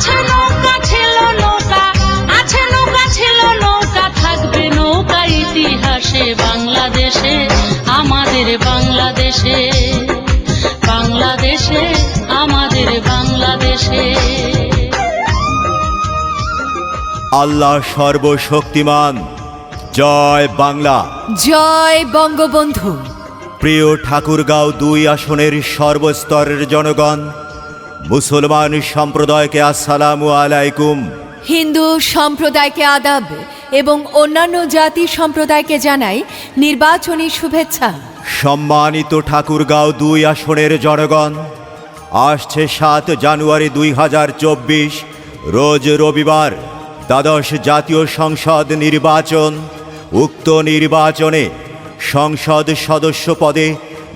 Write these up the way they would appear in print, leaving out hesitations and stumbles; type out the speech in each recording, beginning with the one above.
আছে নৌকা ছিল নৌকা, আছে নৌকা ছিল নৌকা, থাকবে নৌকা ইতিহাসে বাংলাদেশে, আমাদের বাংলাদেশে, বাংলাদেশে, আমাদের বাংলাদেশে। আল্লাহ সর্বশক্তিমান। জয় বাংলা, জয় বঙ্গবন্ধু। প্রিয় ঠাকুরগাঁও ২ আসনের সর্বস্তরের জনগণ, মুসলমান সম্প্রদায়কে আসসালামু আলাইকুম, হিন্দু সম্প্রদায়কে আদাব এবং অন্যান্য জাতি সম্প্রদায়কে জানাই নির্বাচনী শুভেচ্ছা। সম্মানিত ঠাকুরগাঁও ২ আসনের জনগণ, আসছে ৭ জানুয়ারি ২০২৪ রোজ রবিবার দ্বাদশ জাতীয় সংসদ নির্বাচন। উক্ত নির্বাচনে সংসদ সদস্য পদে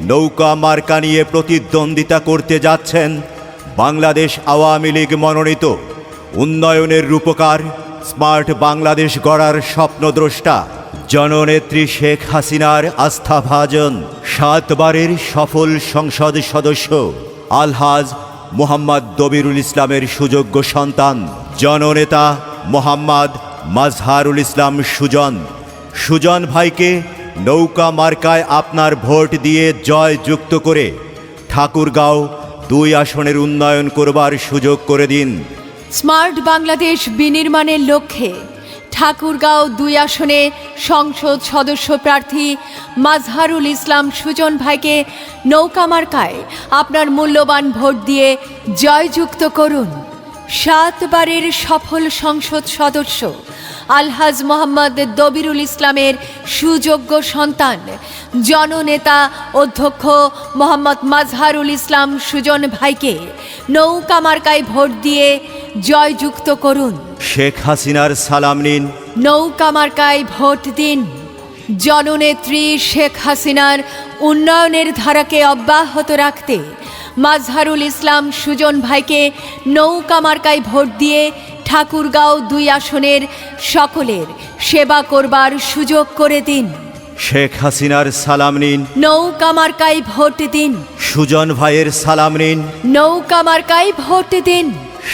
নৌকা মার্কা নিয়ে প্রতিদ্বন্দ্বিতা করতে যাচ্ছেন বাংলাদেশ আওয়ামী লীগ মনোনীত উন্নয়নের রূপকার, স্মার্ট বাংলাদেশ গড়ার স্বপ্নদ্রষ্টা জননেত্রী শেখ হাসিনার আস্থাভাজন ৭ বারের সফল সংসদ সদস্য আলহাজ মোহাম্মদ দবিরুল ইসলামের সুযোগ্য সন্তান জননেতা মোহাম্মদ মাজহারুল ইসলাম সুজন। সুজন ভাইকে নৌকা মার্কায় আপনার ভোট দিয়ে জয় যুক্ত করে ঠাকুরগাঁও ২ আসনের উন্নয়ন করবার সুযোগ করে দিন। স্মার্ট বাংলাদেশ বিনির্মাণের লক্ষ্যে ঠাকুরগাঁও ২ আসনে সংসদ সদস্য প্রার্থী মাজহারুল ইসলাম সুজন ভাইকে নৌকা মার্কায় আপনার মূল্যবান ভোট দিয়ে জয়যুক্ত করুন। ৭ বারের সফল সংসদ সদস্য আলহাজ মোহাম্মদ দবিরুল ইসলামের সুযোগ্য সন্তান জননেতা অধ্যক্ষ মোহাম্মদ মাজহারুল ইসলাম সুজন ভাইকে নৌকা মার্কায় ভোট দিয়ে জয়যুক্ত করুন। শেখ হাসিনার সালাম নিন, নৌকা মার্কায় ভোট দিন। জননেত্রী শেখ হাসিনার উন্নয়নের ধারাকে অব্যাহত রাখতে মাজহারুল ইসলাম সুজন ভাইকে নৌকা মার্কায় ভোট দিয়ে ঠাকুরগাঁও ২ আসনের সকলের সেবা করবার সুযোগ করে দিন। শেখ হাসিনার সালাম নিন, নৌকা মার্কায় ভোট দিন। সুজন ভাইয়ের সালাম নিন, নৌকা মার্কায় ভোট দিন।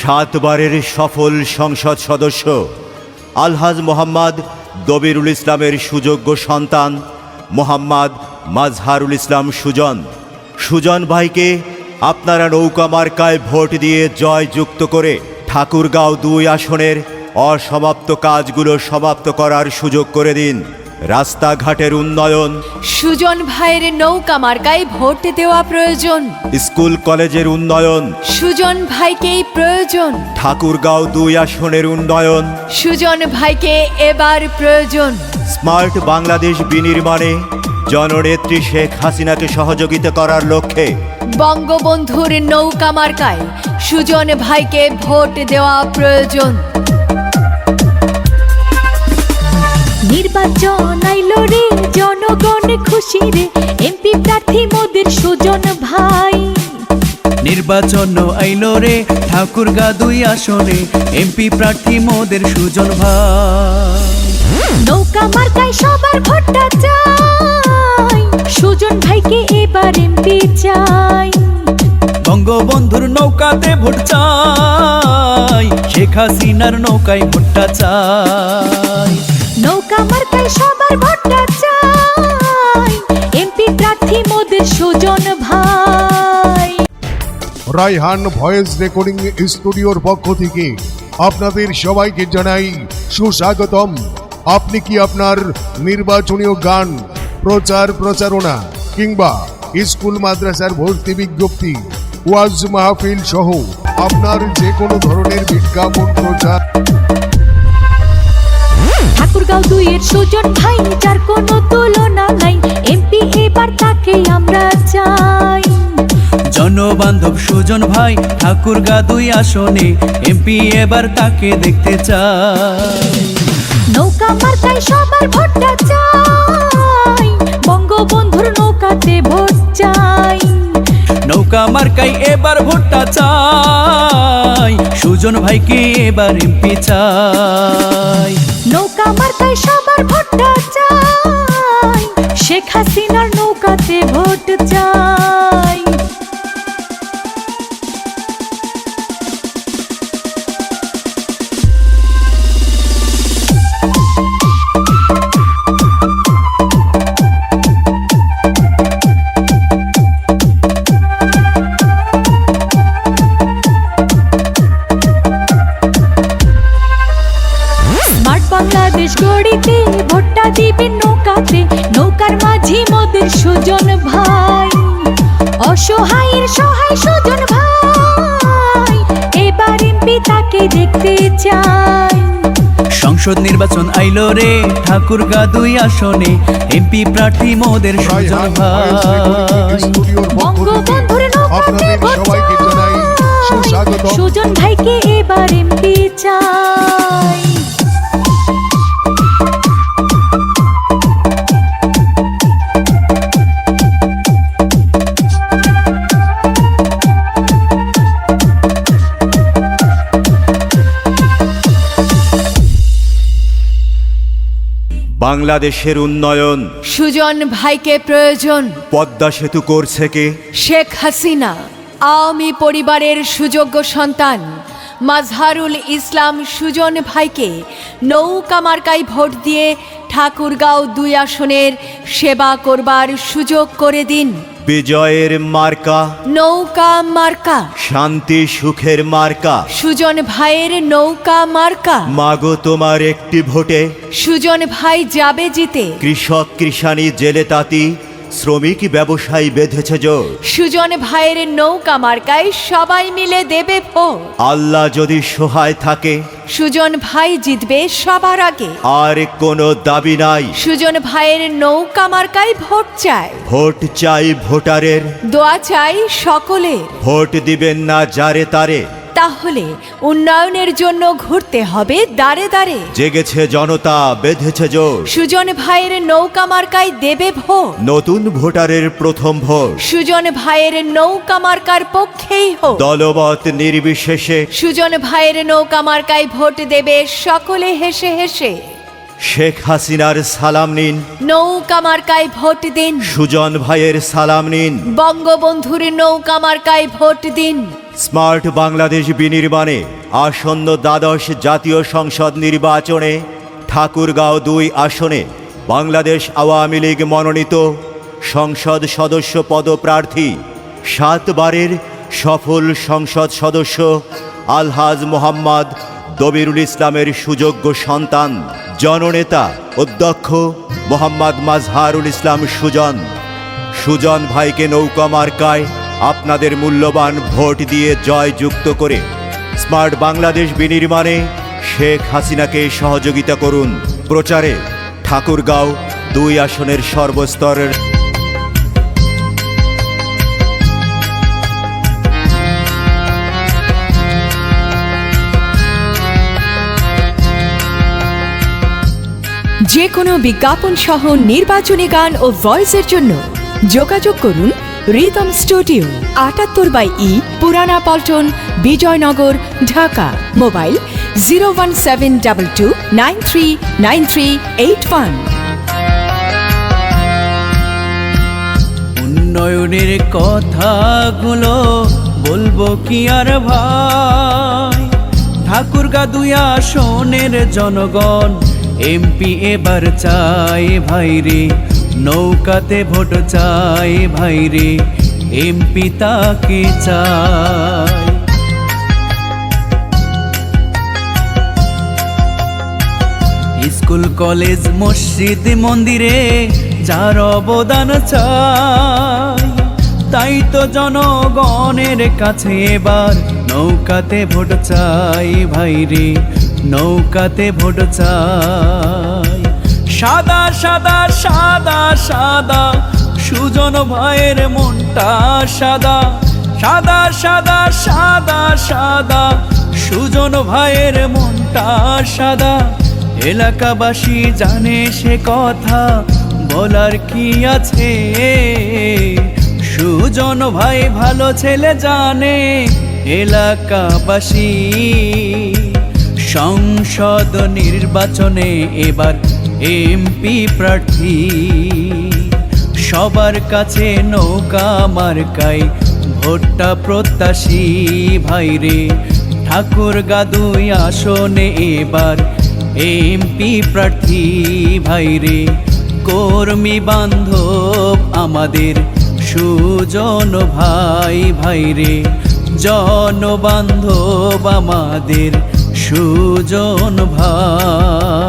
৭ বারের সফল সংসদ সদস্য আলহাজ মোহাম্মদ দবিরুল ইসলামের সুযোগ্য সন্তান মোহাম্মদ মাজহারুল ইসলাম সুজন। সুজন ভাইকে আপনারা নৌকা মার্কায় ভোট দিয়ে জয় যুক্ত করে ঠাকুরগাঁও ২ আসনের অসমাপ্ত কাজগুলো সমাপ্ত করার সুযোগ করে দিন। রাস্তাঘাটের উন্নয়ন, সুজন ভাইয়ের নৌকা মার্কায় ভোট দেওয়া প্রয়োজন। স্কুল কলেজের উন্নয়ন, সুজন ভাইকেই প্রয়োজন। ঠাকুরগাঁও ২ আসনের উন্নয়ন, সুজন ভাইকে এবার প্রয়োজন। স্মার্ট বাংলাদেশ বিনির্মাণে জননেত্রী শেখ হাসিনাকে সহযোগিতা করার লক্ষ্যে বঙ্গবন্ধুর নৌকা মার্কায় সুজন ভাইকে ভোট দেওয়া প্রয়োজন। নির্বাচন আইলো রে, জনগণ খুশি রে, এমপি প্রার্থী মোদের সুজন ভাই। নির্বাচন আইলো রে, ঠাকুরগাঁও ২ আসনে এমপি প্রার্থী মোদের সুজন ভাই। নৌকা মার্কায় সবার ভোটটা চাই, সুজন ভাইকে এবার এমপি চাই। বঙ্গবন্ধুর নৌকাতে ভোট চাই, শেখ হাসিনার নৌকায় ভোটটা চাই। নৌকা মার্কায় সবার ভোটটা চাই, এমপি প্রার্থী মোদের সুজন ভাই। রায়হান ভয়েস রেকর্ডিং স্টুডিওর পক্ষ থেকে আপনাদের সবাইকে জানাই সুস্বাগতম। আপনি কি আপনার নির্বাচনীয় গান, প্রচারণা কিংবা স্কুল মাদ্রাসার ভর্তি বিজ্ঞপ্তি, ওয়াজ মাহফিল সহ আপনার যে কোনো ধরনের বিজ্ঞাপন প্রচার? ঠাকুরগাঁও ২ এর সুজন ভাই, যার কোনো তুলনা নাই, এমপি এবার তাকে আমরা চাই। জনবান্ধব সুজন ভাই, ঠাকুরগাঁও ২ আসনে এমপি এবার তাকে দেখতে চাই। নৌকা মার্কায় সবার ভোটটা চাই, বঙ্গবন্ধুর নৌকাতে ভোট চাই। নৌকা মার্কায় এবার ভোটটা চাই, সুজন ভাইকে এবার এমপি চাই। নৌকা মার্কায় সবার ভোটটা চাই, শেখ হাসিনার নৌকাতে ভোট চাই। দিবেন নৌকাতে, নৌকার মাঝি মোদের সুজন ভাই। অসহায়ের সহায় সুজন ভাই, এবার এমপি তাকে দেখতে চাই। সংসদ নির্বাচন আইলো রে, ঠাকুরগাঁ 2 আসনে এমপি প্রার্থী মোদের সুজন রায়হান ভয়েস রেকর্ডিং ভাই। স্টুডিওর পক্ষ থেকে বঙ্গবন্ধুর নৌকাতে আপনাদের ভোট সবাইকে জানাই সুস্বাগতম। সুজন ভাইকে এবার এমপি চাই। বাংলাদেশের উন্নয়ন সুজন ভাইকে প্রয়োজন। পদ্মা সেতু করছে কে? শেখ হাসিনা আওয়ামী পরিবারের সুযোগ্য সন্তান মাজহারুল ইসলাম সুজন ভাইকে নৌকা মার্কায় ভোট দিয়ে ঠাকুরগাঁও 2 আসনের সেবা করবার সুযোগ করে দিন। বিজয়ের মার্কা, নৌকা মার্কা, শান্তি সুখের মার্কা। সুজন ভাইয়ের নৌকা মার্কা। মাগো তোমার একটি ভোটে সুজন ভাই যাবে জিতে। কৃষক কৃষানি জেলে তাঁতি শ্রমিক ব্যবসায়ী বেঁধেছে জোর। সুজন ভাইয়ের নৌকা মার্কায় সবাই মিলে দেবে ভোট। আল্লাহ যদি সহায় থাকে সুজন ভাই জিতবে সবার আগে। আর কোনো দাবি নাই, সুজন ভাইয়ের নৌকা মার্কায় ভোট চাই। ভোট চাই ভোটারের, দোয়া চাই সকলের। ভোট দিবেন না যারে তারে, তাহলে উন্নয়নের জন্য ঘুরতে হবে দাঁড়ে দাঁড়ে। জেগেছে জনতা বেঁধেছে জোর। সুজন ভাইয়ের নৌকা মার্কায় দেবে ভোট। নতুন ভোটারের প্রথম ভোট সুজন ভাইয়ের নৌকা মার্কার পক্ষেই হোক। দলবত নির্বিশেষে সুজন ভাইয়ের নৌকা মার্কায় ভোট দেবে সকলে হেসে হেসে। শেখ হাসিনার সালাম নিন, নৌকা মার্কায় ভোট দিন। সুজন ভাইয়ের সালাম নিন। বঙ্গবন্ধুর নৌকা মার্কায় ভোট দিন। স্মার্ট বাংলাদেশ বিনির্মাণে আসন্ন 12 জাতীয় সংসদ নির্বাচনে ঠাকুরগাঁও 2 আসনে বাংলাদেশ আওয়ামী লীগ মনোনীত সংসদ সদস্য পদপ্রার্থী 7 বারের সফল সংসদ সদস্য আলহাজ মোহাম্মদ দবিরুল ইসলামের সুযোগ্য সন্তান জননেতা অধ্যক্ষ মোহাম্মদ মাজহারুল ইসলাম সুজন। সুজন ভাইকে নৌকা মার্কায় আপনাদের মূল্যবান ভোট দিয়ে জয়যুক্ত করে স্মার্ট বাংলাদেশ বিনির্মাণে শেখ হাসিনাকে সহযোগিতা করুন। প্রচারে ঠাকুরগাঁও 2 আসনের সর্বস্তরের যে কোনো বিজ্ঞাপন সহ নির্বাচনী গান ও ভয়েসের জন্য যোগাযোগ করুন রিদম স্টুডিও 78/E পুরানা পল্টন বিজয়নগর ঢাকা। মোবাইল 01722939381। উন্নয়নের কথাগুলো বলবো কি আর ভাই, ঠাকুরগাঁ 2 আসনের জনগণ এমপি এবার চাই ভাইরে, নৌকাতে ভোট চাই ভাইরে, এমপি তাকে চাই। স্কুল কলেজ মসজিদ মন্দিরে যার অবদান চাই, তাই তো জনগণের কাছে এবার নৌকাতে ভোট চাই ভাইরে, নৌকাতে ভোট চাই। সাদা সাদা সাদা সাদা সুজন ভাইয়ের মনটা সাদা, সাদা সাদা সাদা সাদা সুজন ভাইয়ের মনটা সাদা। এলাকাবাসী জানে সে কথা, বলার কি আছে, সুজন ভাই ভালো ছেলে জানে এলাকাবাসী। সংসদ নির্বাচনে এবার এমপি প্রার্থী, সবার কাছে নৌকা মার্কায় ভোটটা প্রত্যাশী ভাইরে, ঠাকুরগাঁ 2 আসনে এবার এমপি প্রার্থী ভাইরে। কর্মী বান্ধব আমাদের সুজন ভাই ভাইরে, জনবান্ধব আমাদের সুজন ভাই।